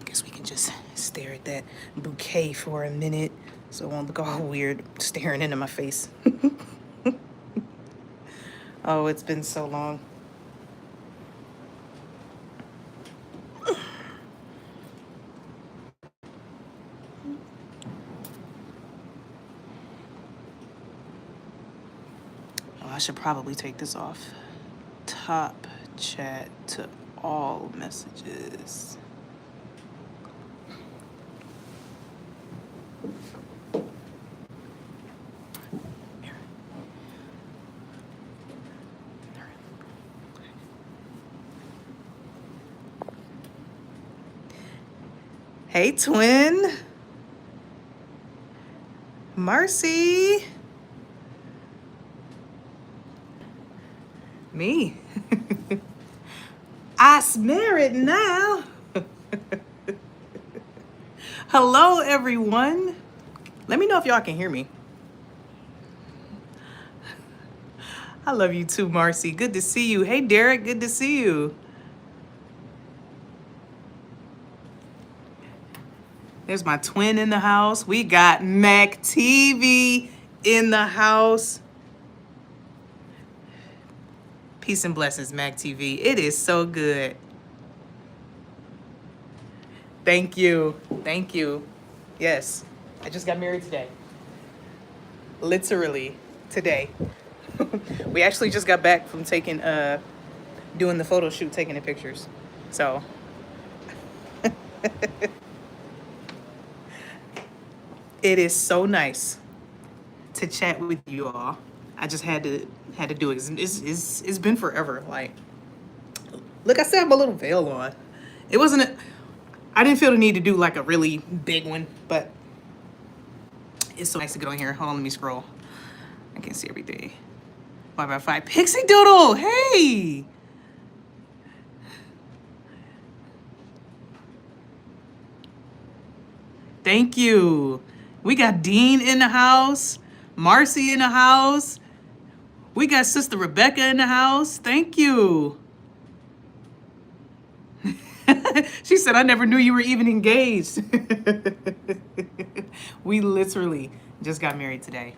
Guess we can just stare at that bouquet for a minute so it won't look all weird staring into my face. Oh, it's been so long. Oh, I should probably take this off. Top chat to all messages. Hey, twin. Marcy. Me. I smell it now. Hello, everyone. Let me know if y'all can hear me. I love you too, Marcy. Good to see you. Hey, Derek. Good to see you. There's my twin in the house. We got Mac TV in the house. Peace and blessings, Mac TV. It is so good. Thank you. Thank you. Yes, I just got married today. Literally today. We actually just got back from doing the photo shoot, taking the pictures. So it is so nice to chat with you all. I just had to do it. It's been forever. Like, look, I still have my little veil on. It wasn't. I didn't feel the need to do like a really big one, but it's so nice to get on here. Hold on, let me scroll. I can't see everything. 5x5 Pixie Doodle. Hey. Thank you. We got Dean in the house, Marcy in the house. We got Sister Rebecca in the house. Thank you. She said, I never knew you were even engaged. We literally just got married today.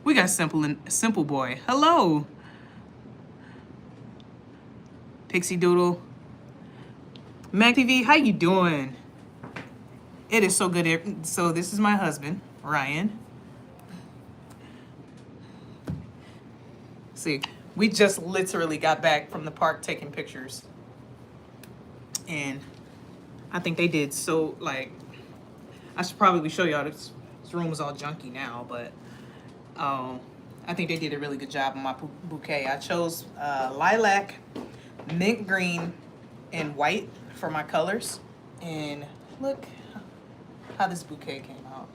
We got Simple Boy. Hello. Pixie Doodle. Mac TV, how you doing? It is so good. So this is my husband, Ryan. See, we just literally got back from the park taking pictures. And I think they did so, like, I should probably show y'all this room is all junky now, but I think they did a really good job on my bouquet. I chose lilac, mint green, and white for my colors. And look how this bouquet came out.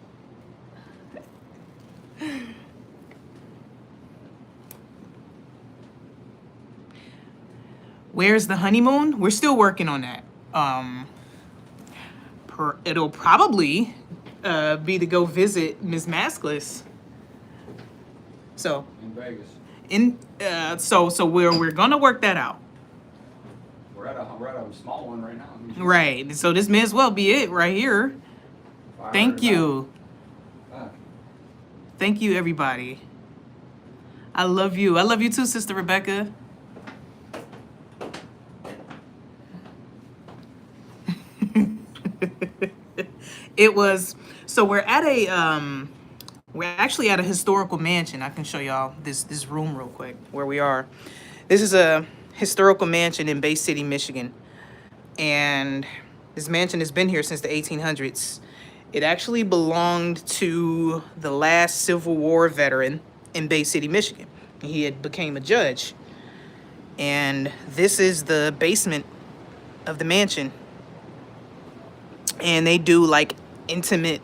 Where's the honeymoon? We're still working on that. It'll probably be to go visit Ms. Maskless. So in Vegas. So we're gonna work that out. We're at a small one right now. Right. So this may as well be it right here. Thank you. Thank you, everybody. I love you. I love you too, Sister Rebecca. It was, so we're actually at a historical mansion. I can show y'all this room real quick where we are. This is a historical mansion in Bay City, Michigan. And this mansion has been here since the 1800s. It actually belonged to the last Civil War veteran in Bay City, Michigan. He had became a judge. And this is the basement of the mansion. And they do like intimate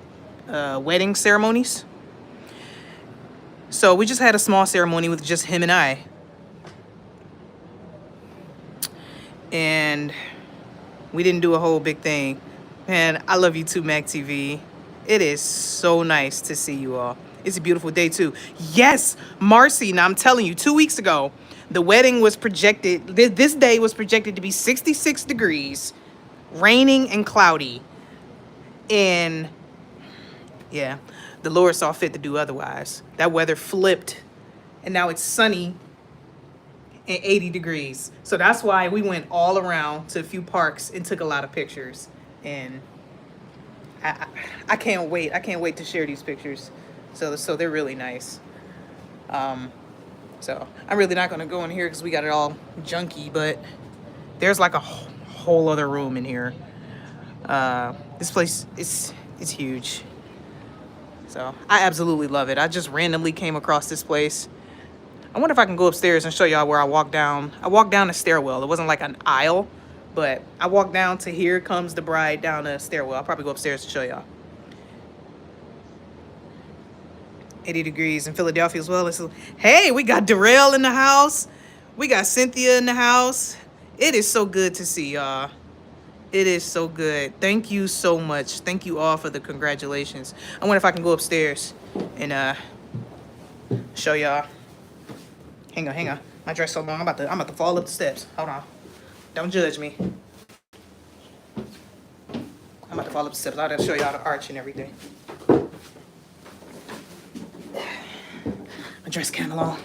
wedding ceremonies. So we just had a small ceremony with just him and I. And we didn't do a whole big thing. Man, I love you too, Mac TV. It is so nice to see you all. It's a beautiful day too. Yes, Marcy. Now I'm telling you, 2 weeks ago, the wedding was projected. This day was projected to be 66 degrees, raining and cloudy. And yeah, the Lord saw fit to do otherwise. That weather flipped, and now it's sunny and 80 degrees. So that's why we went all around to a few parks and took a lot of pictures. And I can't wait. I can't wait to share these pictures. So they're really nice. So I'm really not gonna go in here because we got it all junky, but there's like a whole other room in here. This place is huge. So I absolutely love it. I just randomly came across this place. I wonder if I can go upstairs and show y'all where I walked down. I walked down a stairwell. It wasn't like an aisle, but I walked down to Here Comes the Bride down a stairwell. I'll probably go upstairs to show y'all. 80 degrees in Philadelphia as well. Hey, we got Darrell in the house. We got Cynthia in the house. It is so good to see y'all. It is so good. Thank you so much. Thank you all for the congratulations. I wonder if I can go upstairs and show y'all. Hang on. My dress so long. I'm about to fall up the steps. Hold on. Don't judge me. I'm about to fall up the steps. I'll just show y'all the arch and everything. My dress kind of long.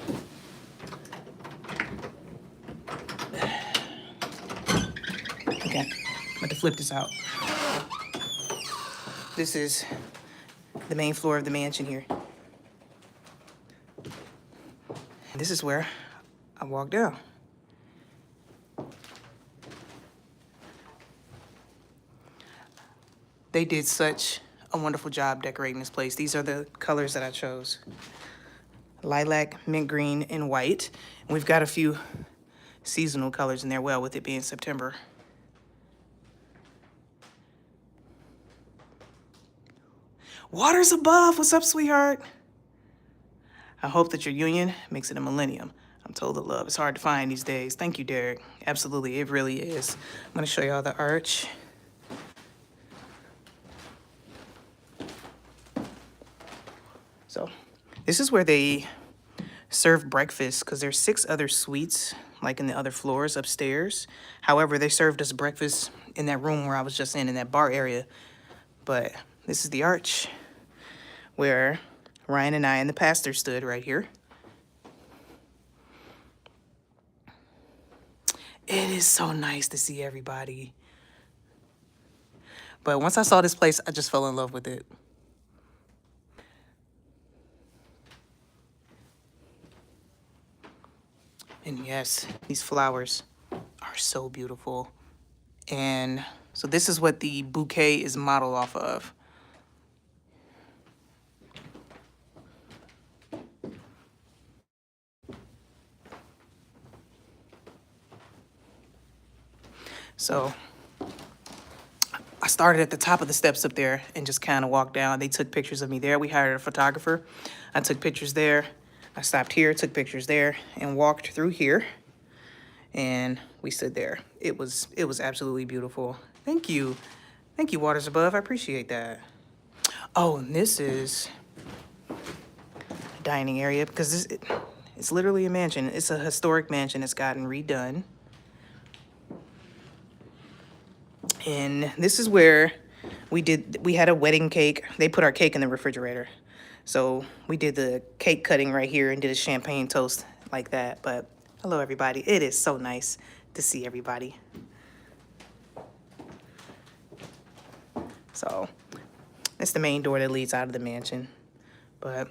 Okay, I'm about to flip this out. This is the main floor of the mansion here. This is where I walk down. They did such a wonderful job decorating this place. These are the colors that I chose. Lilac, mint green, and white. And we've got a few seasonal colors in there, well, with it being September. Waters above. What's up, sweetheart? I hope that your union makes it a millennium. I'm told that love is hard to find these days. Thank you, Derek. Absolutely, it really is. I'm gonna show y'all the arch. So this is where they serve breakfast because there's 6 other suites like in the other floors upstairs. However, they served us breakfast in that room where I was just in that bar area. But this is the arch where Ryan and I and the pastor stood right here. It is so nice to see everybody. But once I saw this place, I just fell in love with it. And yes, these flowers are so beautiful. And so this is what the bouquet is modeled off of. So I started at the top of the steps up there and just kind of walked down. They took pictures of me there. We hired a photographer. I took pictures there. I stopped here, took pictures there, and walked through here. And we stood there. It was absolutely beautiful. Thank you. Thank you, Waters Above. I appreciate that. Oh, and this is a dining area because it's literally a mansion. It's a historic mansion. It's gotten redone. And this is where we had a wedding cake. They put our cake in the refrigerator. So we did the cake cutting right here and did a champagne toast like that. But hello, everybody. It is so nice to see everybody. So it's the main door that leads out of the mansion. But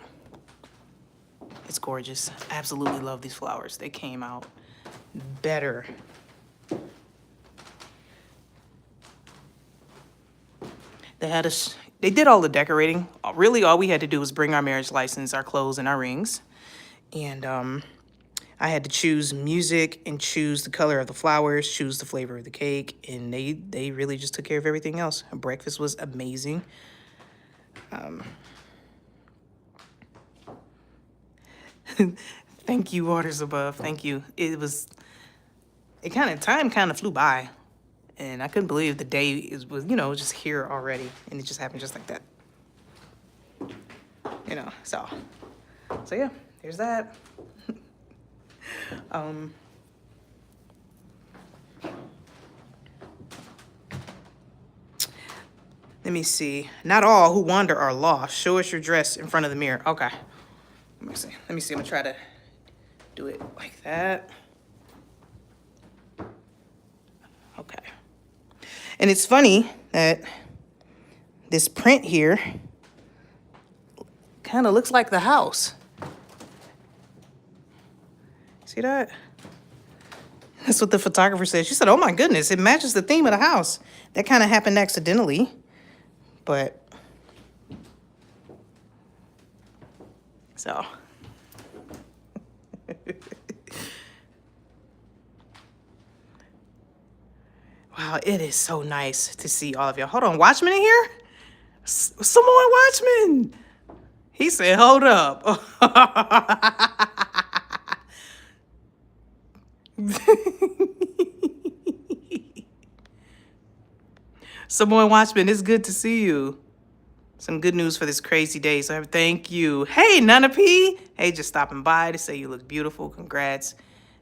it's gorgeous. I absolutely love these flowers. They came out better. They did all the decorating. Really, all we had to do was bring our marriage license, our clothes, and our rings. And I had to choose music and choose the color of the flowers, choose the flavor of the cake, and they really just took care of everything else. Breakfast was amazing. Thank you, Waters Above. Thank you. Time kind of flew by. And I couldn't believe the day was just here already. And it just happened just like that. you know, so yeah, there's that. Let me see. Not all who wander are lost. Show us your dress in front of the mirror. Okay. Let me see. I'm gonna try to do it like that. Okay. And it's funny that this print here kind of looks like the house. See that? That's what the photographer said. She said, oh my goodness, it matches the theme of the house. That kind of happened accidentally, but so. Wow, it is so nice to see all of y'all. Hold on, Watchman in here? Someone Watchman. He said, hold up. Samoan Watchman, it's good to see you. Some good news for this crazy day. So thank you. Hey, Nana P. Hey, just stopping by to say you look beautiful. Congrats.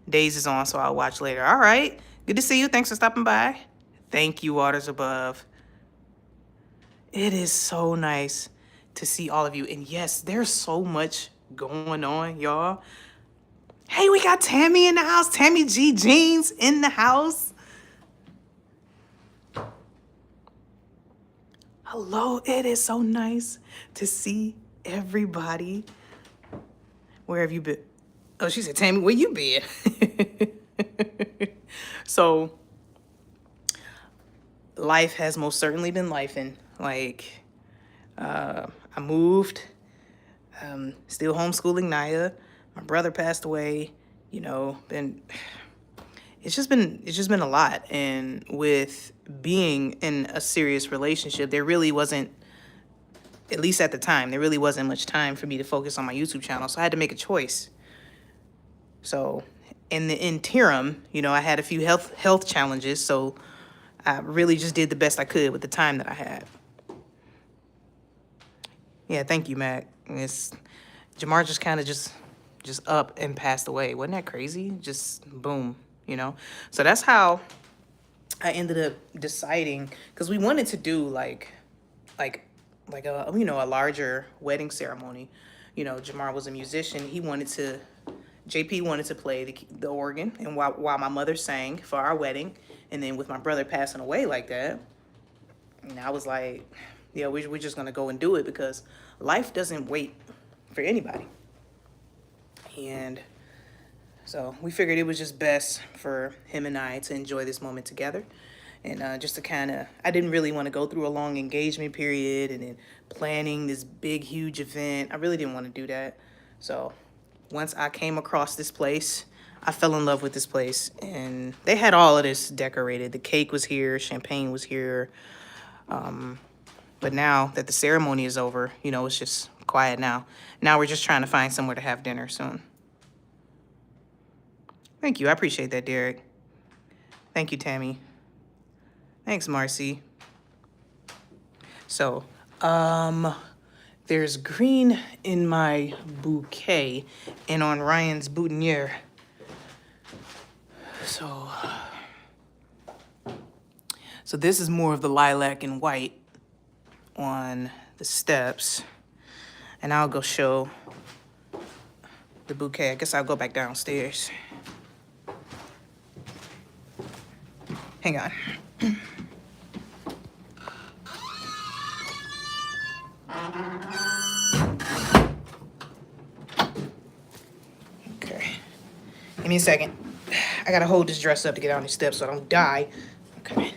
Days is on, so I'll watch later. All right. Good to see you. Thanks for stopping by. Thank you, Waters Above. It is so nice to see all of you. And yes, there's so much going on, y'all. Hey, we got Tammy in the house. Tammy G Jeans in the house. Hello, it is so nice to see everybody. Where have you been? Oh, she said, Tammy, where you been? So, life has most certainly been lifing. Like, I moved, still homeschooling Naya. My brother passed away, you know, it's just been a lot. And with being in a serious relationship, there really wasn't, at least at the time, there really wasn't much time for me to focus on my YouTube channel. So I had to make a choice. So in the interim, you know, I had a few health challenges. So I really just did the best I could with the time that I had. Yeah, thank you, Mac. Jamar just kind of just up and passed away. Wasn't that crazy? Just boom, you know? So that's how I ended up deciding, because we wanted to do like a, you know, a larger wedding ceremony. You know, Jamar was a musician. JP wanted to play the organ, and while my mother sang for our wedding, and then with my brother passing away like that, and I was like, yeah, we're just gonna go and do it, because life doesn't wait for anybody. And so we figured it was just best for him and I to enjoy this moment together. And just to kind of, I didn't really want to go through a long engagement period and then planning this big, huge event. I really didn't want to do that. So once I came across this place, I fell in love with this place. And they had all of this decorated. The cake was here, champagne was here. But now that the ceremony is over, you know, it's just quiet now. Now we're just trying to find somewhere to have dinner soon. Thank you. I appreciate that, Derek. Thank you, Tammy. Thanks, Marcy. So, there's green in my bouquet and on Ryan's boutonniere. So this is more of the lilac and white on the steps. And I'll go show the bouquet. I guess I'll go back downstairs. Hang on. Okay. Give me a second. I gotta hold this dress up to get down these steps so I don't die. Okay.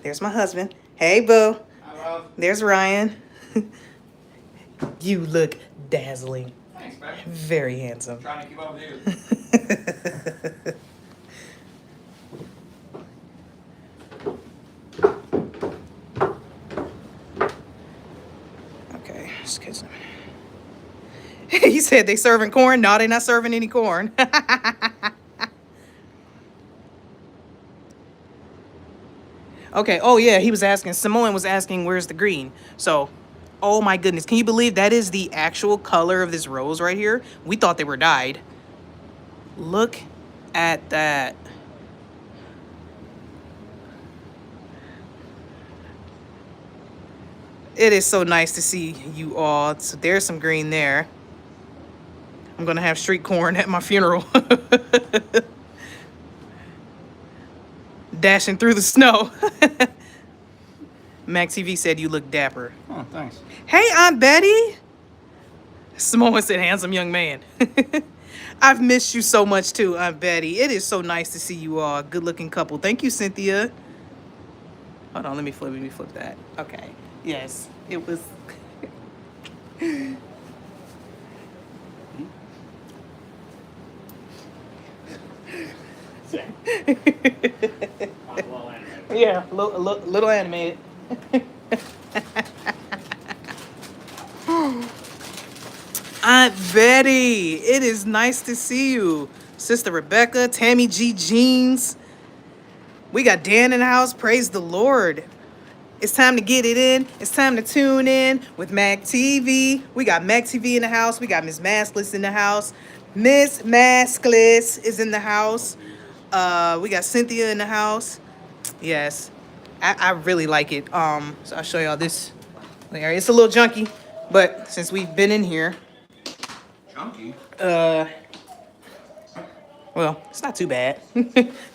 There's my husband. Hey, boo. Hello. There's Ryan. You look dazzling. Thanks, baby. Very handsome. Trying to keep up with you. Okay, just kidding. He said they serving corn. No, they're not serving any corn. Okay. Oh yeah, he was asking. Samoan was asking, "Where's the green?" So, oh my goodness, can you believe that is the actual color of this rose right here? We thought they were dyed. Look at that. It is so nice to see you all. So there's some green there. I'm gonna have street corn at my funeral. Dashing through the snow. Mac TV said you look dapper. Oh, thanks. Hey, Aunt Betty. Samoa said, handsome young man. I've missed you so much too, Aunt Betty. It is so nice to see you all. Good looking couple. Thank you, Cynthia. Hold on, let me flip that. Okay. Yes, it was. Yeah, little animated. Aunt Betty, it is nice to see you. Sister Rebecca, Tammy G Jeans. We got Dan in the house. Praise the Lord. It's time to get it in. It's time to tune in with Mac TV. We got Mac TV in the house. We got Miss Maskless in the house. Miss Maskless is in the house. We got Cynthia in the house. Yes, I really like it. So I'll show y'all this area. It's a little junky, but since we've been in here, Chunky. well, it's not too bad.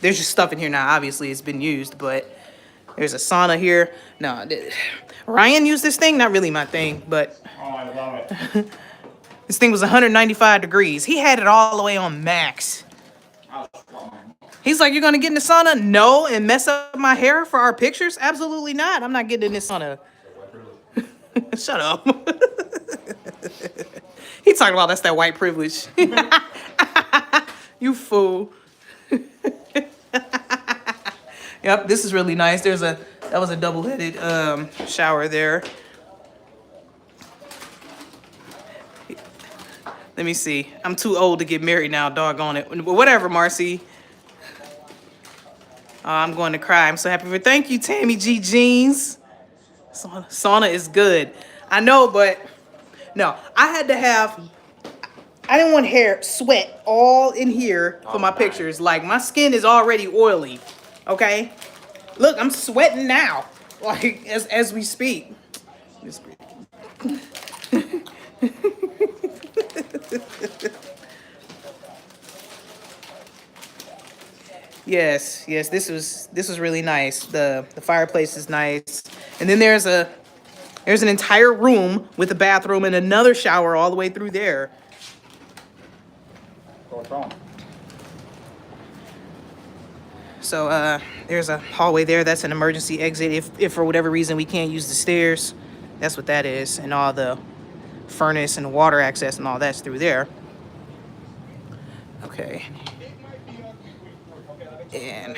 There's just stuff in here now. Obviously, it's been used, but there's a sauna here. No, Ryan used this thing. Not really my thing, but Oh, I love it. this thing was 195 degrees. He had it all the way on max. He's like, you're gonna get in the sauna? No, and mess up my hair for our pictures? Absolutely not. I'm not getting in this sauna. Shut up. He talking about that's that white privilege. You fool. Yep, this is really nice. That was a double-headed shower there. Let me see. I'm too old to get married now, doggone it. But whatever, Marcy. Oh, I'm going to cry. I'm so happy for. Thank you, Tammy G Jeans. Sauna is good. I know, but no, I didn't want hair, sweat all in here for my pictures. Like, my skin is already oily, okay? Look, I'm sweating now, like, as we speak. Yes, this was really nice. The fireplace is nice. And then there's an entire room with a bathroom and another shower all the way through there. What's wrong? So there's a hallway there. That's an emergency exit if for whatever reason we can't use the stairs. That's what that is. And all the furnace and water access and all that's through there. Okay. And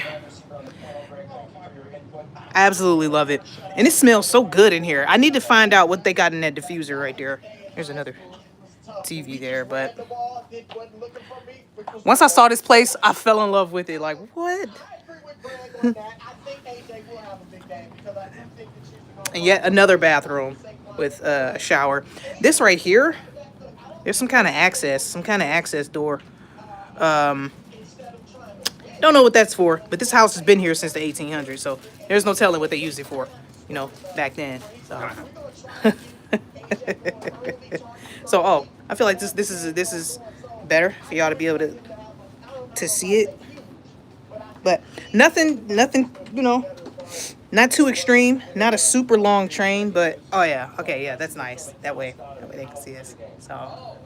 I absolutely love it. And it smells so good in here. I need to find out what they got in that diffuser right there. There's another TV there, but once I saw this place, I fell in love with it. Like, what? And yet another bathroom with a shower. This right here, there's some kind of access door. Don't know what that's for, but this house has been here since the 1800s, so there's no telling what they used it for, back then. So, so I feel like this is better for y'all to be able to see it, but nothing, not too extreme, not a super long train, but oh yeah, okay, yeah, that's nice. That way they can see us. So,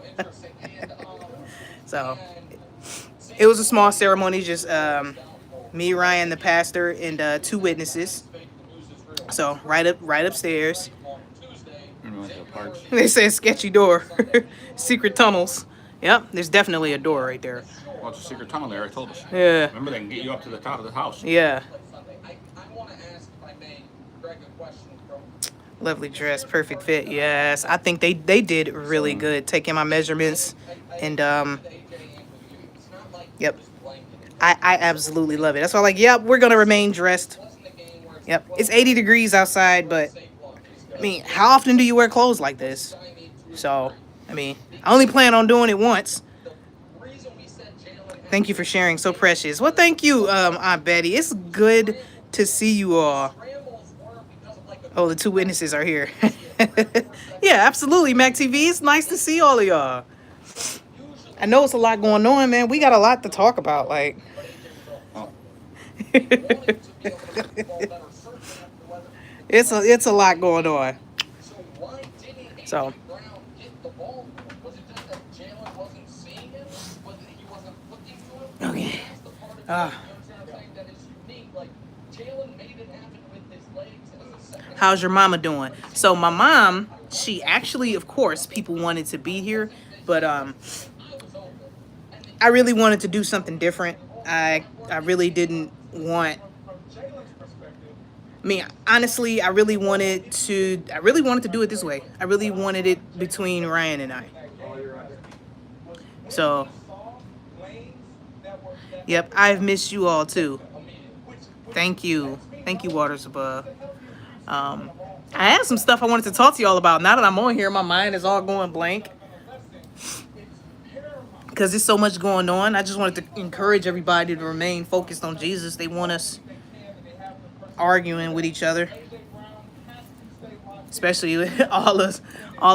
so. It was a small ceremony, just me, Ryan, the pastor, and 2 witnesses. So right upstairs. They say sketchy door, secret tunnels. Yep, there's definitely a door right there. Well, it's a secret tunnel there. I told us. Yeah. Remember, they can get you up to the top of the house. Yeah. Lovely dress, perfect fit. Yes, I think they did really good, taking my measurements, and yep, I absolutely love it. That's why I'm like, yep, we're gonna remain dressed Yep, it's 80 degrees outside, but I mean, how often do you wear clothes like this? So, I mean, I only plan on doing it once. Thank you for sharing. So precious. Well, thank you, Aunt Betty. It's good to see you all. Oh, the two witnesses are here. Yeah, absolutely, Mac TV. It's nice to see all of y'all. I know it's a lot going on, man. We got a lot to talk about. Like, it's a lot going on. So. Okay. How's your mama doing? So my mom, she actually, of course, people wanted to be here, but I really wanted to do something different. I really didn't want. I mean, honestly, I really wanted to do it this way. I really wanted it between Ryan and I. So, yep, I've missed you all too. Thank you, Waters Above. I had some stuff I wanted to talk to y'all about. Now that I'm on here, my mind is all going blank because there's so much going on. I just wanted to encourage everybody to remain focused on Jesus. They want us arguing with each other, especially with all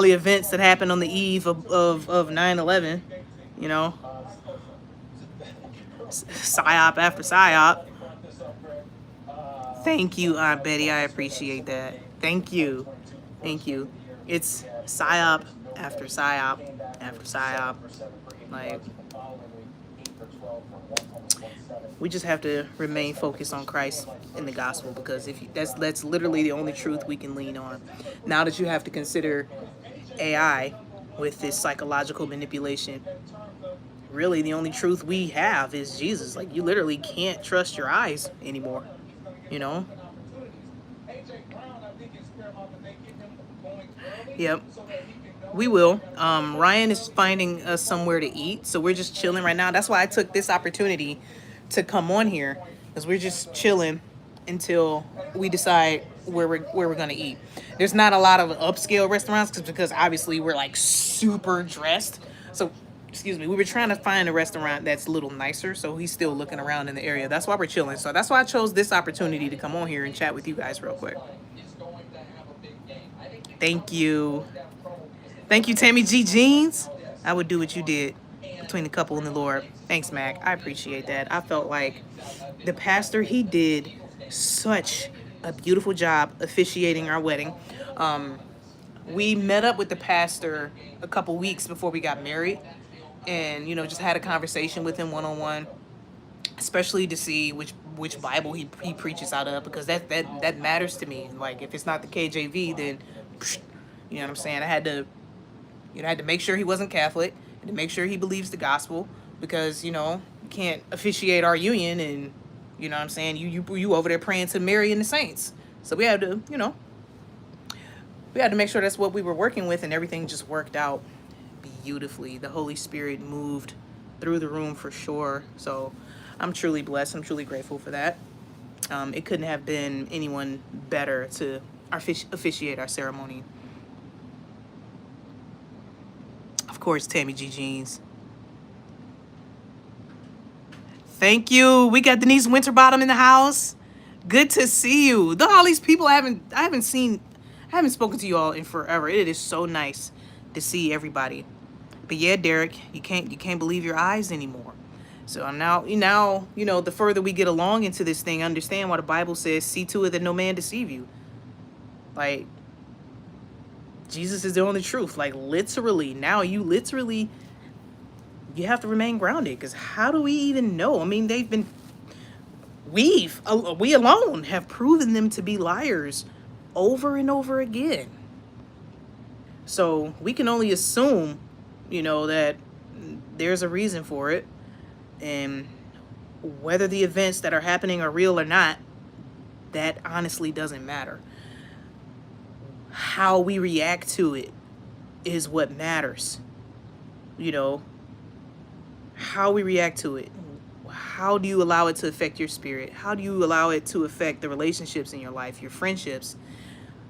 the events that happened on the eve of 9/11. You know, psyop after psyop. Thank you, Aunt Betty. I appreciate that. Thank you. It's psyop after psyop after psyop. Like, we just have to remain focused on Christ in the gospel, because if you, that's literally the only truth we can lean on. Now that you have to consider AI with this psychological manipulation, really the only truth we have is Jesus. Like, you literally can't trust your eyes anymore, you know? Yep. We will. Ryan is finding us somewhere to eat, so we're just chilling right now. That's why I took this opportunity to come on here, because we're just chilling until we decide where we're gonna eat. There's not a lot of upscale restaurants because obviously we're like super dressed. So, excuse me, we were trying to find a restaurant that's a little nicer, so he's still looking around in the area. That's why we're chilling. So that's why I chose this opportunity to come on here and chat with you guys real quick. Thank you. Thank you, Tammy G Jeans. I would do what you did between the couple and the Lord. Thanks, Mac. I appreciate that. I felt like the pastor, he did such a beautiful job officiating our wedding. We met up with the pastor a couple weeks before we got married, and, you know, just had a conversation with him one-on-one, especially to see which Bible he preaches out of, because that matters to me. Like, if it's not the KJV, then, you know what I'm saying? I had to make sure he wasn't Catholic, and to make sure he believes the gospel, because, you know, you can't officiate our union and, you know what I'm saying, you over there praying to Mary and the saints. So we had to, you know, make sure that's what we were working with, and everything just worked out beautifully. The Holy Spirit moved through the room for sure. So I'm truly blessed. I'm truly grateful for that. It couldn't have been anyone better to officiate our ceremony. Of course, Tammy G Jeans. Thank you. We got Denise Winterbottom in the house. Good to see you. Though all these people I haven't spoken to you all in forever. It is so nice to see everybody. But yeah, Derek, you can't believe your eyes anymore. So now, you know, the further we get along into this thing, understand why the Bible says, see to it that no man deceive you. Like, Jesus is the only truth. Like, literally, now you have to remain grounded, because how do we even know? I mean, we alone have proven them to be liars over and over again. So we can only assume, you know, that there's a reason for it, and whether the events that are happening are real or not, that honestly doesn't matter. How we react to it is what matters. You know, how we react to it, how do you allow it to affect your spirit? How do you allow it to affect the relationships in your life, your friendships?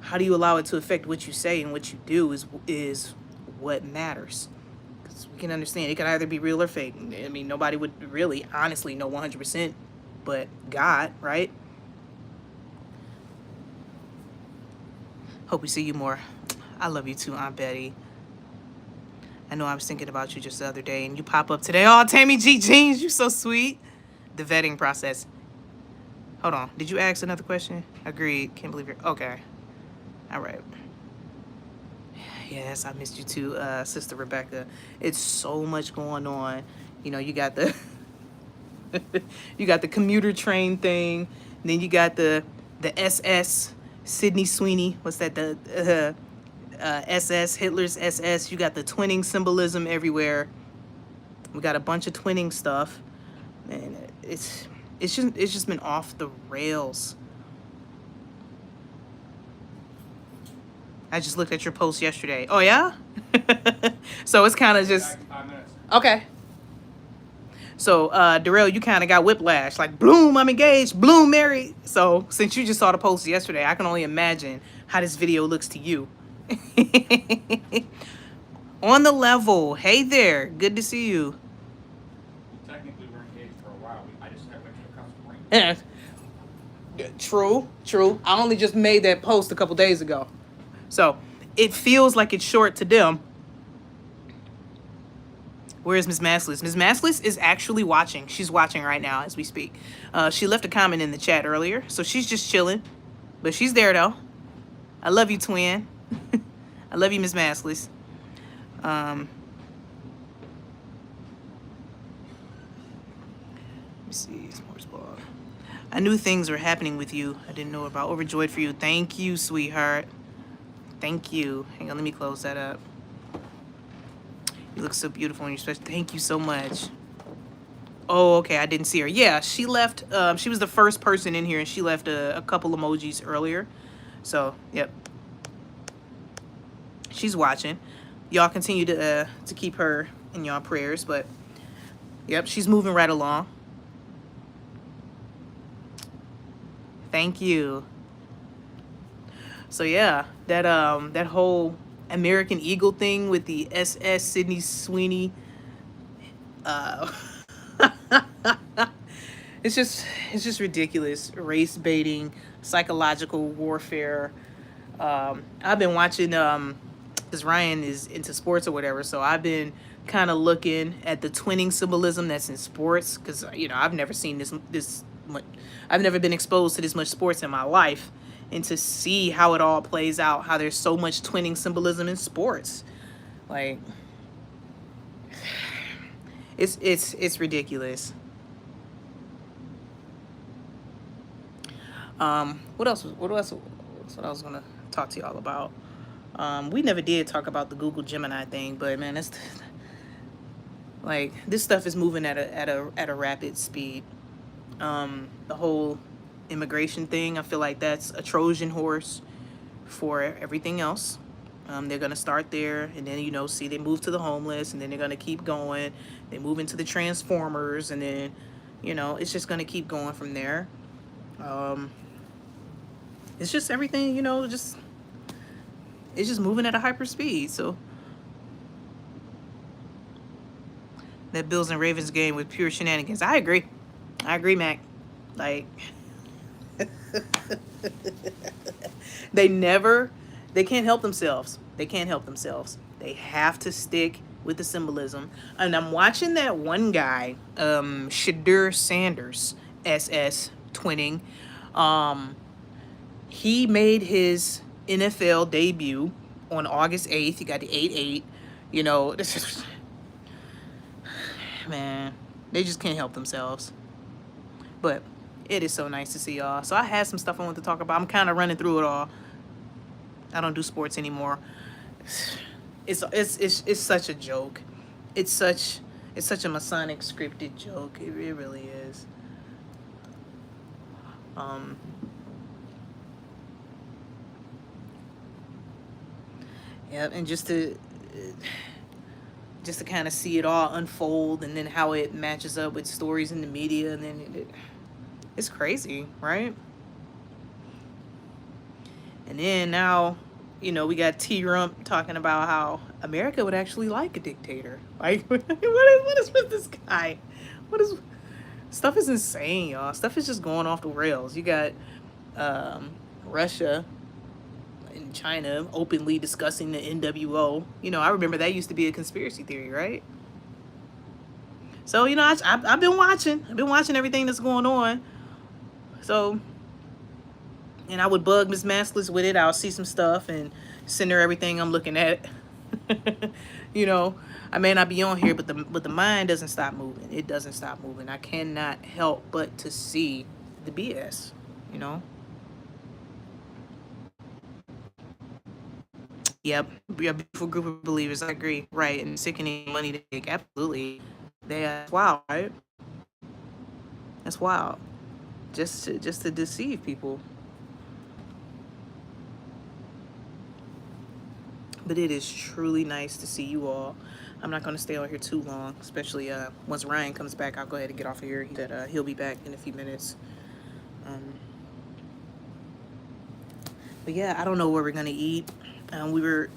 How do you allow it to affect what you say and what you do is what matters. Because we can understand it can either be real or fake. I mean, nobody would really honestly know 100%, but God, right? Hope we see you more. I love you too, Aunt Betty. I know I was thinking about you just the other day, and you pop up today. Oh, Tammy G Jeans, you so sweet. The vetting process. Hold on. Did you ask another question? Agreed. Can't believe you're... Okay. All right. Yes, I missed you too, Sister Rebecca. It's so much going on. You know, you got the... you got the commuter train thing. And then you got the SS, Sydney Sweeney. What's that? The... SS, Hitler's SS. You got the twinning symbolism everywhere. We got a bunch of twinning stuff, and it's just been off the rails. I just looked at your post yesterday. Oh yeah. So it's kind of just 5 minutes. okay. So Darrell, you kind of got whiplash. Like, bloom, I'm engaged. Bloom, married. So since you just saw the post yesterday, I can only imagine how this video looks to you. On the level. Hey there. Good to see you. Technically, we're engaged for a while. I just got extra custom ring. True. I only just made that post a couple days ago. So it feels like it's short to them. Where is Miss Maskless? Miss Maskless is actually watching. She's watching right now as we speak. She left a comment in the chat earlier. So she's just chilling. But she's there though. I love you, twin. I love you, Miss Maskless. Let me see. Sports ball. I knew things were happening with you. I didn't know about. Overjoyed for you. Thank you, sweetheart. Thank you. Hang on, let me close that up. You look so beautiful in your special. Thank you so much. Oh, okay. I didn't see her. Yeah, she left. She was the first person in here, and she left a couple emojis earlier. So, yep. She's watching. Y'all continue to keep her in y'all prayers, but yep, she's moving right along. Thank you. So yeah, that whole American Eagle thing with the SS Sydney Sweeney, it's just ridiculous. Race baiting, psychological warfare. I've been watching because Ryan is into sports or whatever, so I've been kind of looking at the twinning symbolism that's in sports, because you know I've never seen this much. I've never been exposed to this much sports in my life, and to see how it all plays out, how there's so much twinning symbolism in sports, like it's ridiculous. What else what I was gonna talk to y'all about? We never did talk about the Google Gemini thing, but man, that's like this stuff is moving at a rapid speed. The whole immigration thing, I feel like that's a Trojan horse for everything else. They're gonna start there, and then see they move to the homeless, and then they're gonna keep going. They move into the Transformers, and then it's just gonna keep going from there. It's just everything, it's just moving at a hyper speed. So that Bills and Ravens game with pure shenanigans. I agree, Mac. Like they can't help themselves. They have to stick with the symbolism. And I'm watching that one guy, Shadur Sanders, SS twinning. He made his NFL debut on August 8th. He got the 8-8. This is, man, they just can't help themselves. But it is so nice to see y'all. So I had some stuff I wanted to talk about. I'm kind of running through it all. I don't do sports anymore. It's such a joke. It's such a Masonic scripted joke. It really is. Yeah, and just just to kind of see it all unfold, and then how it matches up with stories in the media, and then it's crazy, right? And then now, you know, we got T Rump talking about how America would actually like a dictator. Like, what is with this guy? What is stuff is insane, y'all. Stuff is just going off the rails. You got Russia and China openly discussing the NWO. You know, I remember that used to be a conspiracy theory, right? So, you know, I've been watching. I've been watching everything that's going on. So, and I would bug Miss Maskless with it. I'll see some stuff and send her everything I'm looking at. You know, I may not be on here, but the mind doesn't stop moving. It doesn't stop moving. I cannot help but to see the BS, you know. Yep, we are a beautiful group of believers. I agree. Right, and sickening money to take. Absolutely. That's wild, right? That's wild. Just to deceive people. But it is truly nice to see you all. I'm not going to stay on here too long, especially once Ryan comes back. I'll go ahead and get off of here. He said he'll be back in a few minutes. But yeah, I don't know where we're going to eat. We were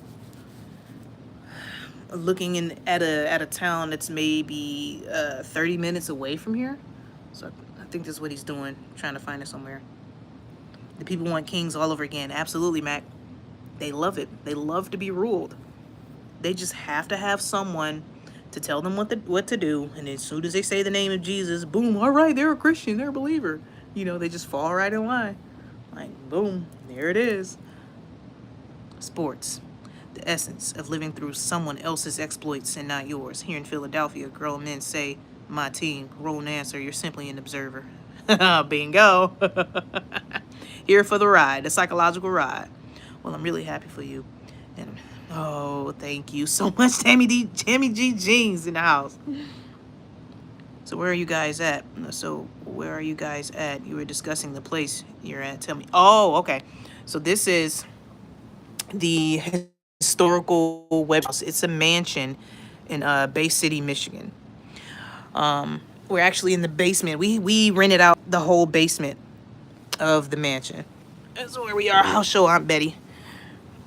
looking at a town that's maybe 30 minutes away from here. So I think that's what he's doing, trying to find it somewhere. The people want kings all over again. Absolutely, Mac. They love it. They love to be ruled. They just have to have someone to tell them what to do. And as soon as they say the name of Jesus, boom, all right, they're a Christian, they're a believer. You know, they just fall right in line. Like, boom, there it is. Sports. The essence of living through someone else's exploits and not yours. Here in Philadelphia, grown men say, my team. Grown answer, you're simply an observer. Bingo. Here for the ride, the psychological ride. Well, I'm really happy for you. And oh, thank you so much, Tammy G Jeans in the house. So where are you guys at? You were discussing the place you're at. Tell me. Oh, okay. So this is the historical web house. It's a mansion in Bay City, Michigan. We're actually in the basement. We rented out the whole basement of the mansion. That's where we are. I'll show Aunt Betty.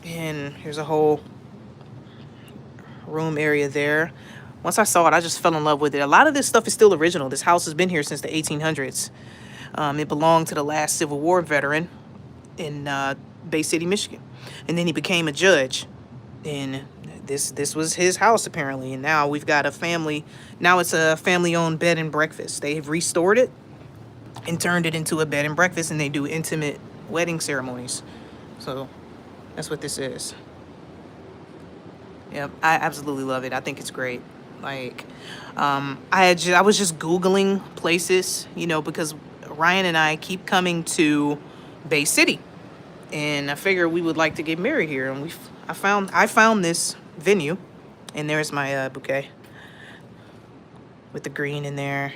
And here's a whole room area there. Once I saw it, I just fell in love with it. A lot of this stuff is still original. This house has been here since the 1800s. It belonged to the last Civil War veteran in Bay City, Michigan. And then he became a judge. And this was his house, apparently. And now we've got a family. Now it's a family-owned bed and breakfast. They've restored it and turned it into a bed and breakfast. And they do intimate wedding ceremonies. So that's what this is. Yep, I absolutely love it. I think it's great. Like, I was just Googling places, you know, because Ryan and I keep coming to Bay City, and I figure we would like to get married here. And I found this venue, and there's my bouquet with the green in there.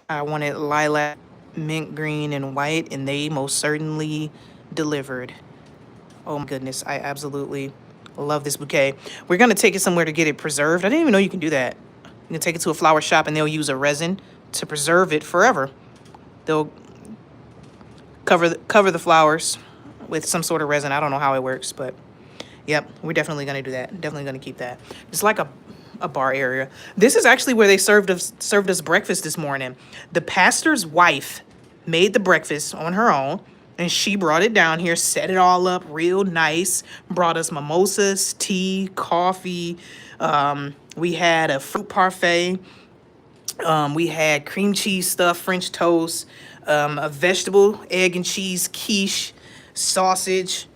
I wanted lilac, mint green, and white, and they most certainly delivered. Oh my goodness, I absolutely love this bouquet. We're going to take it somewhere to get it preserved. I didn't even know you can do that. You can take it to a flower shop and they'll use a resin to preserve it forever. They'll cover the flowers with some sort of resin. I don't know how it works, but yep, we're definitely going to do that. Definitely going to keep that. It's like a bar area. This is actually where they served us breakfast this morning. The pastor's wife made the breakfast on her own. And she brought it down here, set it all up real nice, brought us mimosas, tea, coffee. We had a fruit parfait. We had cream cheese stuff, French toast, a vegetable, egg and cheese quiche, sausage,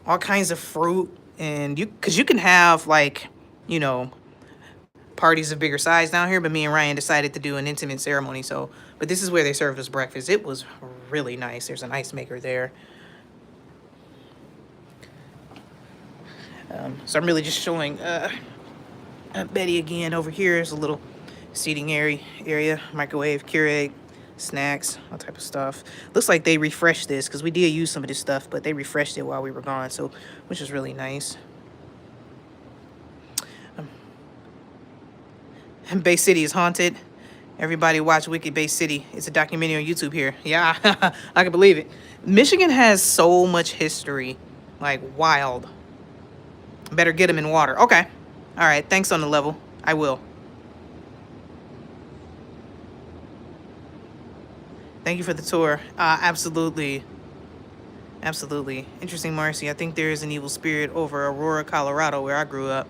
all kinds of fruit. And because you can have, like, you know, parties of bigger size down here, but me and Ryan decided to do an intimate ceremony. But this is where they served us breakfast. It was really nice. There's an ice maker there. So I'm really just showing Betty again. Over here is a little seating area, microwave, Keurig, snacks, all type of stuff. Looks like they refreshed this because we did use some of this stuff, but they refreshed it while we were gone, so which is really nice. Bay City is haunted. Everybody watch Wicked Bay City. It's a documentary on YouTube here. Yeah, I can believe it. Michigan has so much history. Like, wild. Better get them in water. Okay. All right. Thanks on the level. I will. Thank you for the tour. Absolutely. Absolutely. Interesting, Marcy. I think there is an evil spirit over Aurora, Colorado, where I grew up.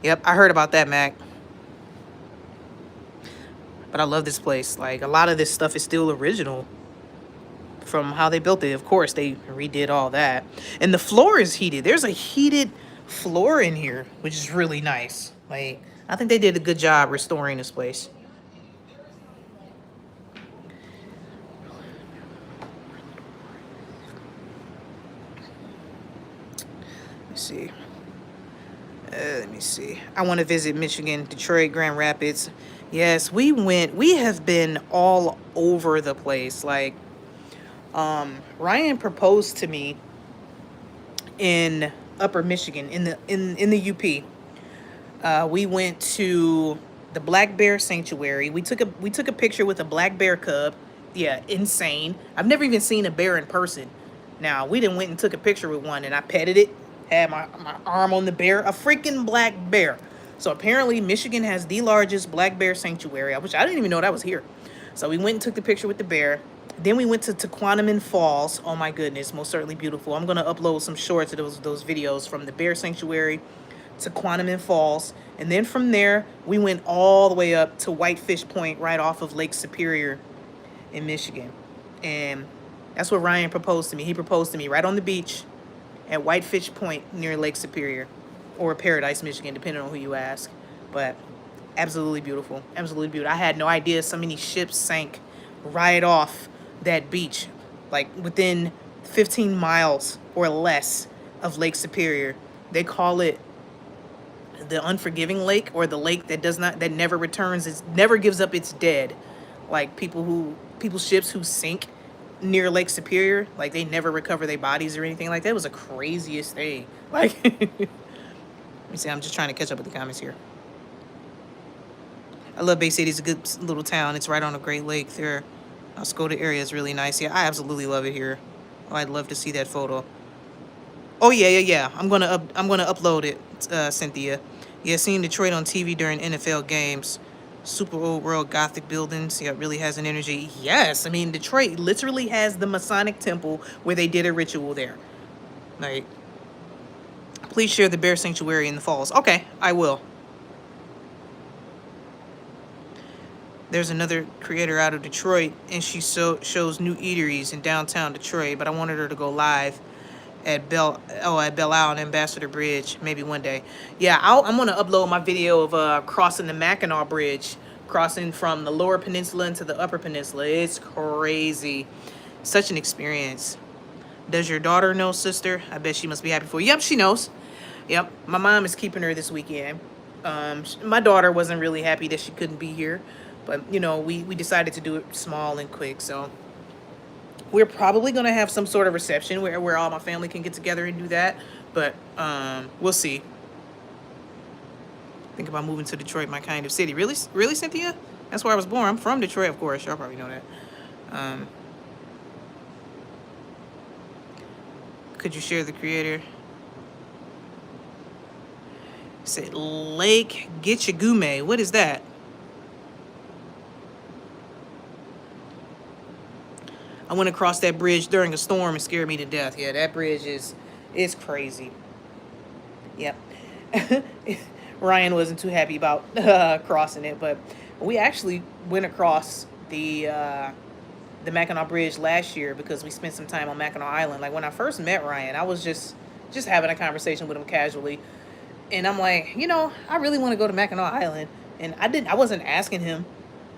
Yep, I heard about that, Mac. But I love this place. Like, a lot of this stuff is still original from how they built it. Of course, they redid all that. And the floor is heated. There's a heated floor in here, which is really nice. Like, I think they did a good job restoring this place. Let's see. Let me see. I want to visit Michigan, Detroit, Grand Rapids. Yes, we went. We have been all over the place. Like, Ryan proposed to me in Upper Michigan, in the UP. We went to the Black Bear Sanctuary. We took a picture with a black bear cub. Yeah, insane. I've never even seen a bear in person. Now, we went and took a picture with one, and I petted it. Had my arm on the bear, a freaking black bear. So apparently Michigan has the largest black bear sanctuary. I didn't even know that was here. So we went and took the picture with the bear. Then we went to Tequanimon Falls. Oh my goodness, most certainly beautiful. I'm gonna upload some shorts of those videos from the bear sanctuary to Tequanimon Falls. And then from there, we went all the way up to Whitefish Point, right off of Lake Superior in Michigan. And that's what Ryan proposed to me. He proposed to me right on the beach at Whitefish Point near Lake Superior, or Paradise, Michigan, depending on who you ask. But absolutely beautiful. Absolutely beautiful. I had no idea so many ships sank right off that beach, like within 15 miles or less of Lake Superior. They call it the unforgiving lake, or the lake that never returns, it never gives up its dead. Like people's ships who sink near Lake Superior, like they never recover their bodies or anything like that. It was the craziest thing. Like, let me see, I'm just trying to catch up with the comments here. I love Bay City. It's a good little town. It's right on a great lake there. Oscoda area is really nice. Yeah, I absolutely love it here. Oh, I'd love to see that photo. Oh yeah. I'm gonna upload it, Cynthia. Yeah, seeing Detroit on TV during NFL games. Super old world Gothic buildings. Yeah, it really has an energy. Yes, I mean, Detroit literally has the Masonic Temple where they did a ritual there. Like, please share the bear sanctuary in the falls. Okay, I will. There's another creator out of Detroit, and she shows new eateries in downtown Detroit, but I wanted her to go live at Belle Isle and Ambassador Bridge, maybe one day. Yeah, I'm gonna upload my video of crossing the Mackinac Bridge, crossing from the Lower Peninsula into the Upper Peninsula. It's crazy, such an experience. Does your daughter know, sister? I bet she must be happy for you. Yep, she knows. Yep, my mom is keeping her this weekend. My daughter wasn't really happy that she couldn't be here, but you know, we decided to do it small and quick, so. We're probably going to have some sort of reception where all my family can get together and do that. But we'll see. Think about moving to Detroit, my kind of city. Really, Cynthia? That's where I was born. I'm from Detroit, of course. Y'all probably know that. Could you share the creator? Say Lake Gitchagoume. What is that? I went across that bridge during a storm and scared me to death. Yeah, that bridge is crazy. Yep. Ryan wasn't too happy about crossing it, but we actually went across the Mackinac Bridge last year because we spent some time on Mackinac Island. Like, when I first met Ryan, I was just having a conversation with him casually, and I'm like, you know, I really want to go to Mackinac Island, and I wasn't asking him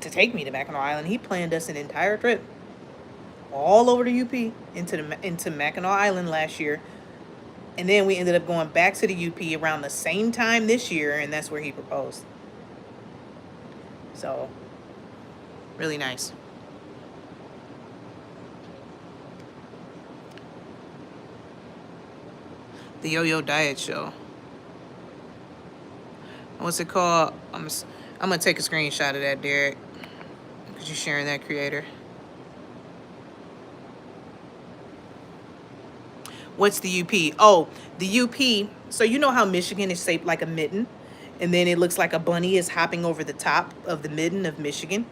to take me to Mackinac Island. He planned us an entire trip all over the UP into Mackinac Island last year. And then we ended up going back to the UP around the same time this year, and that's where he proposed. So, really nice. The Yo-Yo Diet Show. What's it called? I'm gonna take a screenshot of that, Derek, because you're sharing that, creator. What's the UP? Oh, the UP. So you know how Michigan is shaped like a mitten, and then it looks like a bunny is hopping over the top of the mitten of Michigan.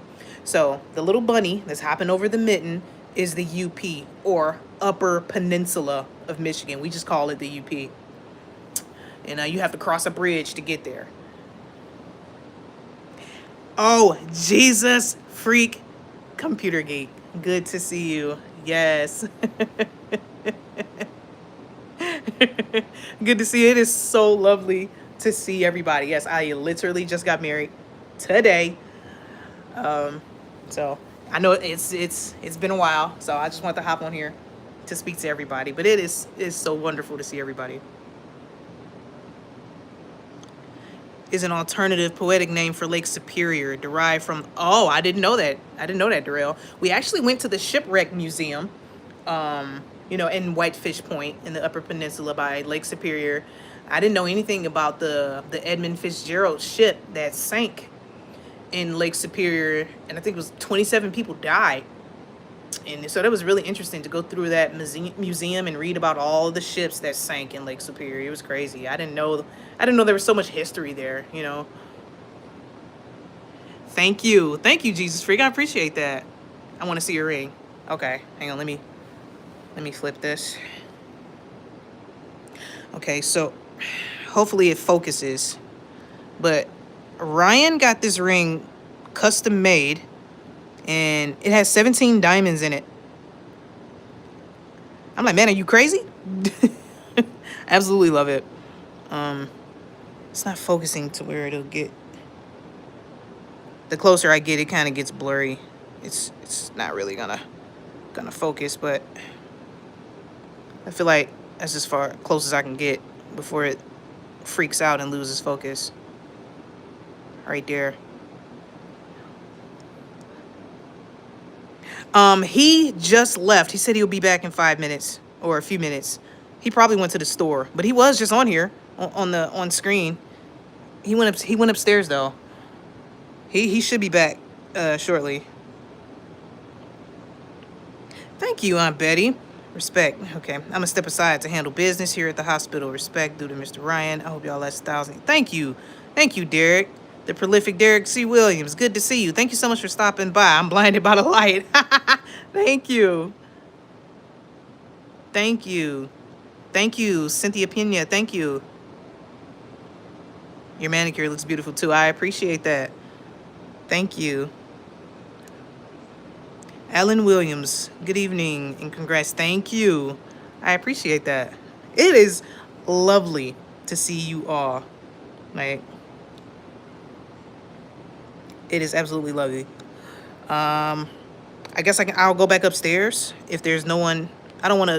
So the little bunny that's hopping over the mitten is the UP, or Upper Peninsula of Michigan. We just call it the UP. And you have to cross a bridge to get there. Oh, Jesus freak computer geek. Good to see you. Yes. Good to see you. It is so lovely to see everybody. Yes, I literally just got married today. So I know it's been a while. So I just want to hop on here to speak to everybody. But it's so wonderful to see everybody. Is an alternative poetic name for Lake Superior, derived from, oh, I didn't know that. I didn't know that, Darrell. We actually went to the Shipwreck Museum, in Whitefish Point in the Upper Peninsula by Lake Superior. I didn't know anything about the Edmund Fitzgerald ship that sank in Lake Superior, and I think it was 27 people died. And so that was really interesting to go through that museum and read about all the ships that sank in Lake Superior. It was crazy. I didn't know there was so much history there, Thank you, Jesus Freak. I appreciate that. I want to see your ring. Okay, hang on. Let me flip this. Okay, so hopefully it focuses. But Ryan got this ring custom made, and it has 17 diamonds in it. I'm like, man, are you crazy? Absolutely love it. It's not focusing to where it'll get. The closer I get, it kind of gets blurry. It's not really gonna focus, but I feel like that's as far close as I can get before it freaks out and loses focus. Right there. He just left. He said he'll be back in 5 minutes or a few minutes. He probably went to the store, but he was just on here on screen. He went upstairs though. He should be back shortly. Thank you, Aunt Betty. Respect. Okay, I'm gonna step aside to handle business here at the hospital. Respect due to Mr. Ryan. I hope y'all last 1,000. Thank you, Derek. The prolific Derek C. Williams. Good to see you. Thank you so much for stopping by. I'm blinded by the light. Thank you. Thank you. Thank you, Cynthia Pena. Thank you. Your manicure looks beautiful too. I appreciate that. Thank you. Alan Williams, good evening and congrats. Thank you. I appreciate that. It is lovely to see you all. Like, it is absolutely lovely. I guess I'll go back upstairs if there's no one. I don't want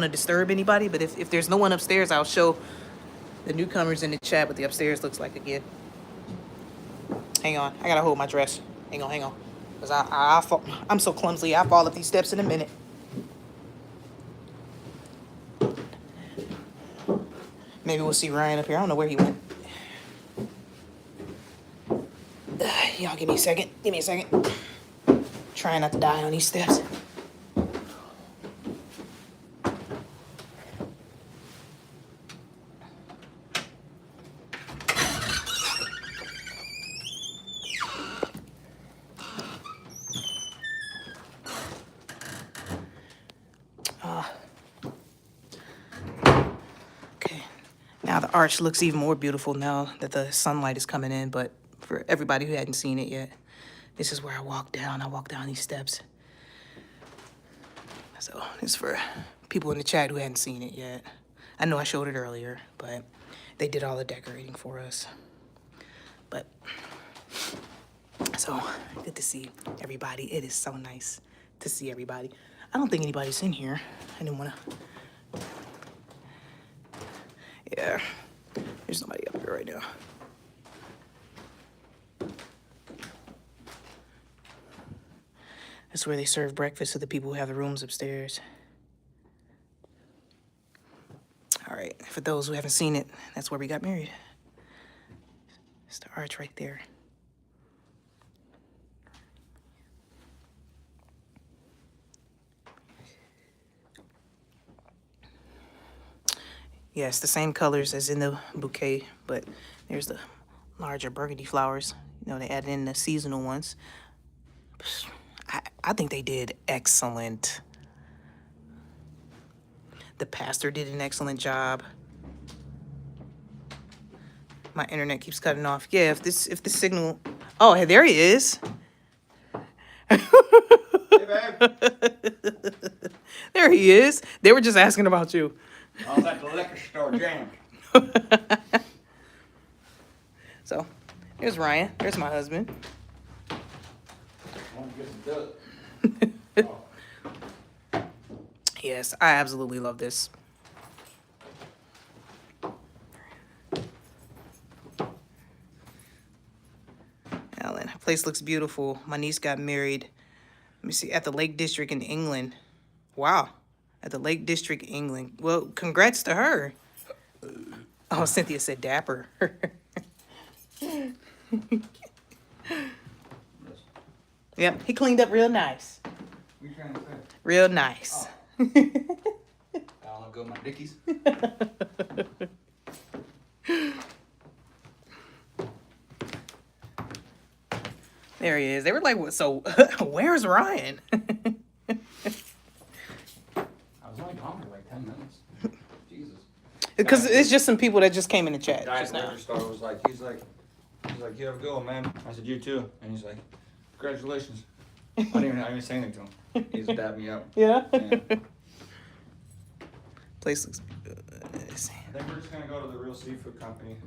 to disturb anybody, but if there's no one upstairs, I'll show the newcomers in the chat what the upstairs looks like again. Hang on, I gotta hold my dress. Hang on, because I'm so clumsy. I fall up these steps in a minute. Maybe we'll see Ryan up here. I don't know where he went. Y'all give me a second. Trying not to die on these steps. Okay. Now the arch looks even more beautiful now that the sunlight is coming in, but for everybody who hadn't seen it yet, this is where I walk down. I walk down these steps. So it's for people in the chat who hadn't seen it yet. I know I showed it earlier, but they did all the decorating for us. But, so good to see everybody. It is so nice to see everybody. I don't think anybody's in here. I didn't want to. Yeah, there's nobody up here right now. That's where they serve breakfast to the people who have the rooms upstairs. All right, for those who haven't seen it, that's where we got married. It's the arch right there. Yes, the same colors as in the bouquet, but there's the larger burgundy flowers. You know, they added in the seasonal ones. I think they did excellent. The pastor did an excellent job. My internet keeps cutting off. Yeah, if the signal... Oh, hey, there he is. Hey, babe. There he is. They were just asking about you. I was at the liquor store jammed. So, there's Ryan. There's my husband. I want to get some dope. Oh. Yes, I absolutely love this. Ellen, the place looks beautiful. My niece got married, let me see, at the Lake District in England. Wow, at the Lake District, England. Well, congrats to her. Oh, Cynthia said dapper. Yep, he cleaned up real nice. What you trying to say? Real nice. I don't look good in my dickies. There he is. They were like, "What? So, where's Ryan?" I was only gone for like 10 minutes. Jesus. Because it's just some people that just came in the chat Guy at just the now. liquor store was like, he's like, you have a good one, man. I said, you too. And he's like, congratulations. I didn't even say anything to him. He just dabbed me up. Yeah. Yeah. Place looks good. I think we're just gonna go to the Real Seafood Company.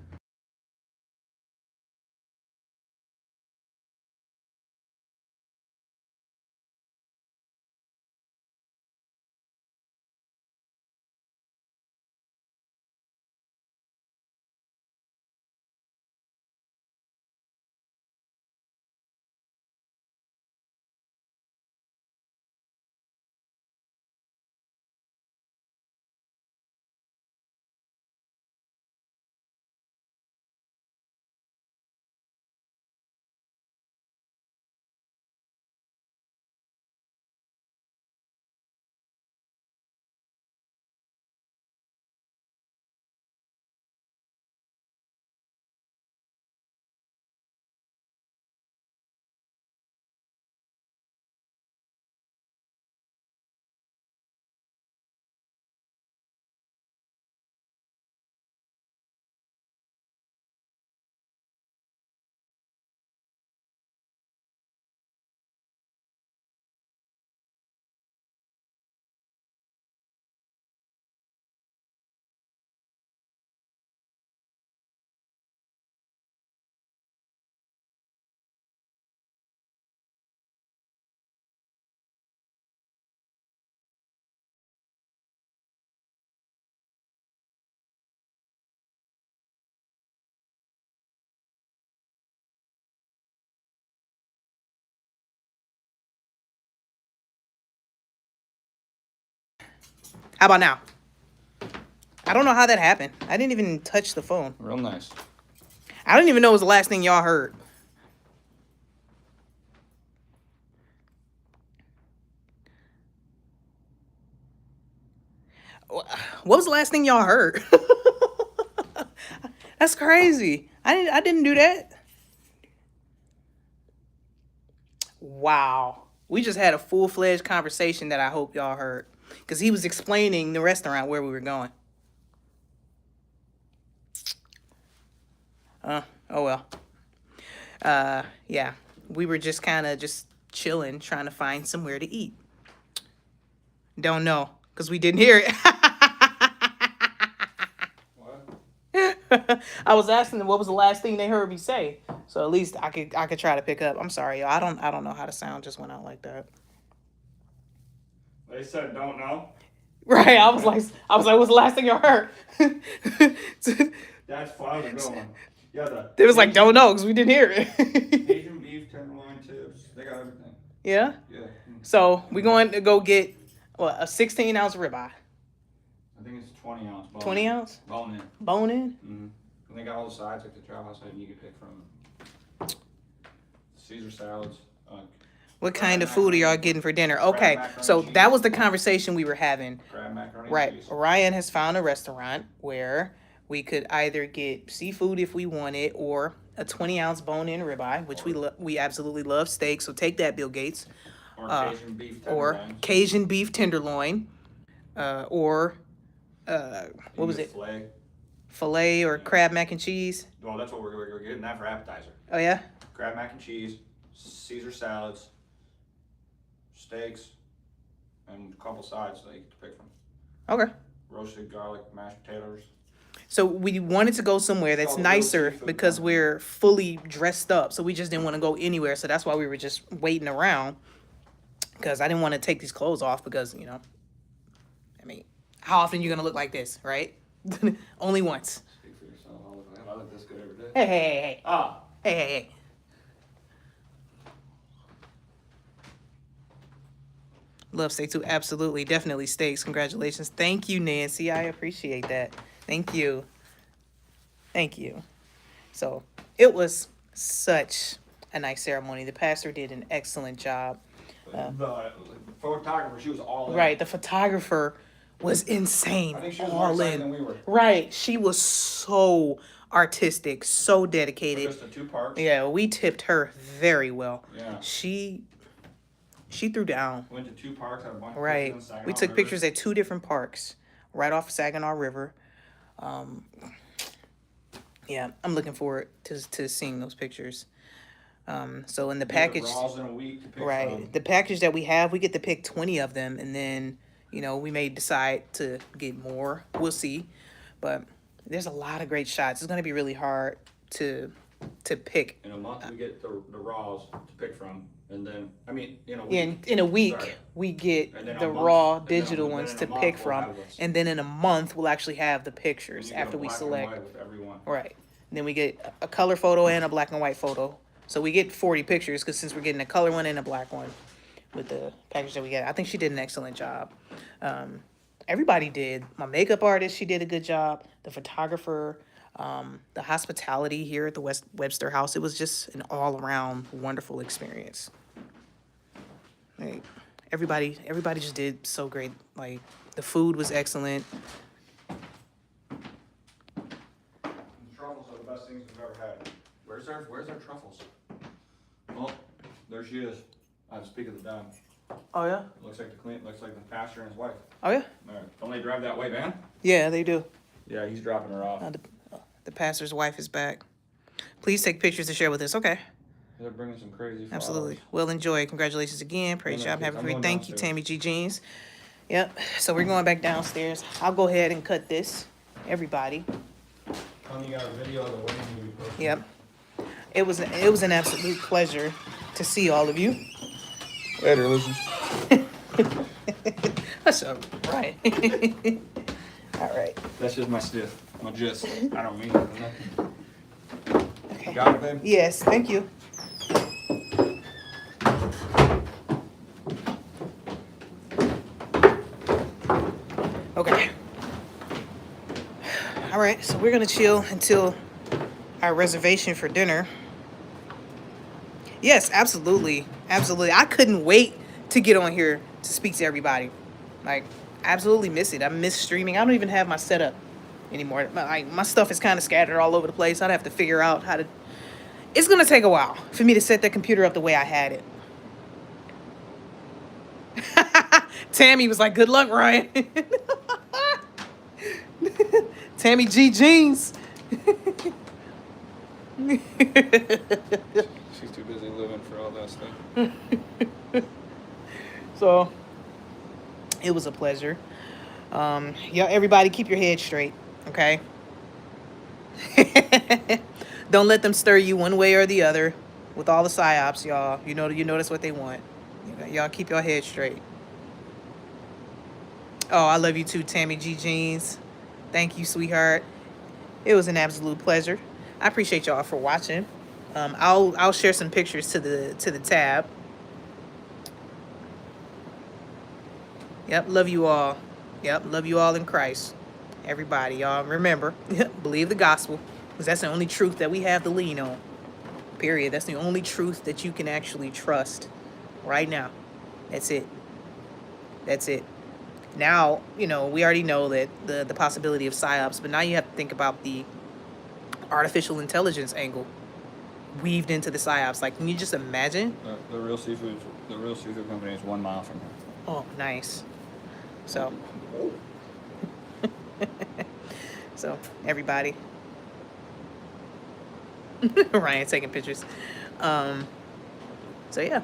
How about now? I don't know how that happened. I didn't even touch the phone. Real nice. I didn't even know it was the last thing y'all heard. What was the last thing y'all heard? That's crazy. I didn't do that. Wow. We just had a full-fledged conversation that I hope y'all heard. Because he was explaining the restaurant where we were going. Oh well. Yeah. We were just kind of just chilling, trying to find somewhere to eat. Don't know. Because we didn't hear it. What? I was asking them what was the last thing they heard me say. So at least I could try to pick up. I'm sorry, y'all. I don't know how the sound just went out like that. They said don't know. Right. I was like, what's the last thing y'all heard? That's fine. A good one. Yeah, They was like, don't know, because we didn't hear it. Asian beef tenderloin tips. They got everything. Yeah. Yeah. So we're going to go get what, a 16-ounce ribeye. I think it's 20 ounce. Bone 20 in. ounce? Bone in. Bone in? Mm-hmm. And they got all the sides like the Chow House side you can pick from. Caesar salads. What kind of food are y'all getting for dinner? Okay, macaroni so and cheese. that was the conversation we were having. Crab macaroni and Right. cheese. Ryan has found a restaurant where we could either get seafood if we wanted, or a 20-ounce bone-in ribeye, which we absolutely love steak. So take that, Bill Gates. Or Cajun beef Or tenderloin. Cajun beef tenderloin, or what was it? Filet or crab mac and cheese. Well, that's what we're getting that for appetizer. Oh yeah. Crab mac and cheese, Caesar salads, steaks, and a couple sides that you get to pick from. Okay. Roasted garlic, mashed potatoes. So we wanted to go somewhere that's All the real nicer seafood because down. we're fully dressed up. So we just didn't want to go anywhere. So that's why we were just waiting around. Because I didn't want to take these clothes off because, you know, I mean, how often are you going to look like this, right? Only once. Speak for yourself. I look this good every day. Hey, hey, hey, hey. Ah, Hey, hey, hey. Love steak too. Absolutely. Definitely steaks. Congratulations. Thank you, Nancy. I appreciate that. Thank you. Thank you. So it was such a nice ceremony. The pastor did an excellent job. the photographer, she was all in. Right. The photographer was insane. I think she was more all excited in. than we were. Right. She was so artistic, so dedicated. Just the two parks. Yeah, we tipped her very well. Yeah. She threw down. Went to two parks, had a bunch of Right. pictures in Saginaw We took River. pictures at 2 different parks, right off Saginaw River. Yeah, I'm looking forward to seeing those pictures. So in the We get package, Raws in a week to pick right, from. the package that we have, we get to pick 20 of them, and then, you know, we may decide to get more. We'll see. But there's a lot of great shots. It's going to be really hard to pick. In a month, we get the Raws to pick from. And then, I mean, in a week. In a week, Sorry. we get And then the a month- raw and then- digital and then ones in to a month pick we'll from, have this. and then in a month we'll actually have the And pictures you get a after we black and select. white with everyone. Right. And then we get a color photo and a black and white photo. So we get 40 pictures because since we're getting a color one and a black one with the package that we get, I think she did an excellent job. Everybody did. My makeup artist, she did a good job. The photographer, the hospitality here at the Webster House, it was just an all-around wonderful experience. Like, everybody just did so great. Like, the food was excellent. The truffles are the best things we've ever had. Where's our truffles? Oh, there she is. I speak of the dime. Oh yeah. Looks like the pastor and his wife. Oh yeah. All right. Don't they drive that way, man? Yeah, they do. Yeah, he's dropping her off. The pastor's wife is back. Please take pictures to share with us. Okay. They're bringing some crazy flowers. Absolutely. Well, enjoy. Congratulations again. Praise Yeah, job. Have a I'm great. going Thank you, downstairs. Tammy G Jeans. Yep. So we're going back downstairs. I'll go ahead and cut this. Everybody. Tony, you got a video of the wedding you posted. Yep. It was an absolute pleasure to see all of you. Later, listen. That's all right. All right. That's just my stiff. My gist. I don't mean it. Okay. Got it, babe? Yes. Thank you. Okay. All right, so we're gonna chill until our reservation for dinner. Yes, absolutely, absolutely. I couldn't wait to get on here to speak to everybody. Like, absolutely miss it. I miss streaming. I don't even have my setup anymore. My stuff is kind of scattered all over the place. I'd have to figure out how to. It's gonna take a while for me to set that computer up the way I had it. Tammy was like, "Good luck, Ryan." Tammy G Jeans. She's too busy living for all that stuff. So it was a pleasure. Yeah, everybody keep your head straight, okay? Don't let them stir you one way or the other with all the psyops, y'all. You know that's what they want. Y'all keep your head straight. Oh, I love you too, Tammy G Jeans. Thank you, sweetheart. It was an absolute pleasure. I appreciate y'all for watching. I'll share some pictures to the tab. Yep, love you all. Yep, love you all in Christ. Everybody, y'all remember, believe the gospel. Because that's the only truth that we have to lean on. Period. That's the only truth that you can actually trust right now. That's it. That's it. Now, you know, we already know that the possibility of psyops, but now you have to think about the artificial intelligence angle weaved into the psyops. Like, can you just imagine? The real seafood company is 1 mile from here. Oh, nice. So, so everybody, Ryan taking pictures. So yeah.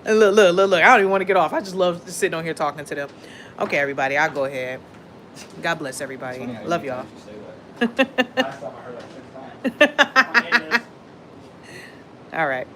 And look. I don't even want to get off. I just love sitting on here talking to them. Okay, everybody, I'll go ahead. God bless everybody. Funny how Love many y'all. times you say that. Last time I heard that 6 times. All right.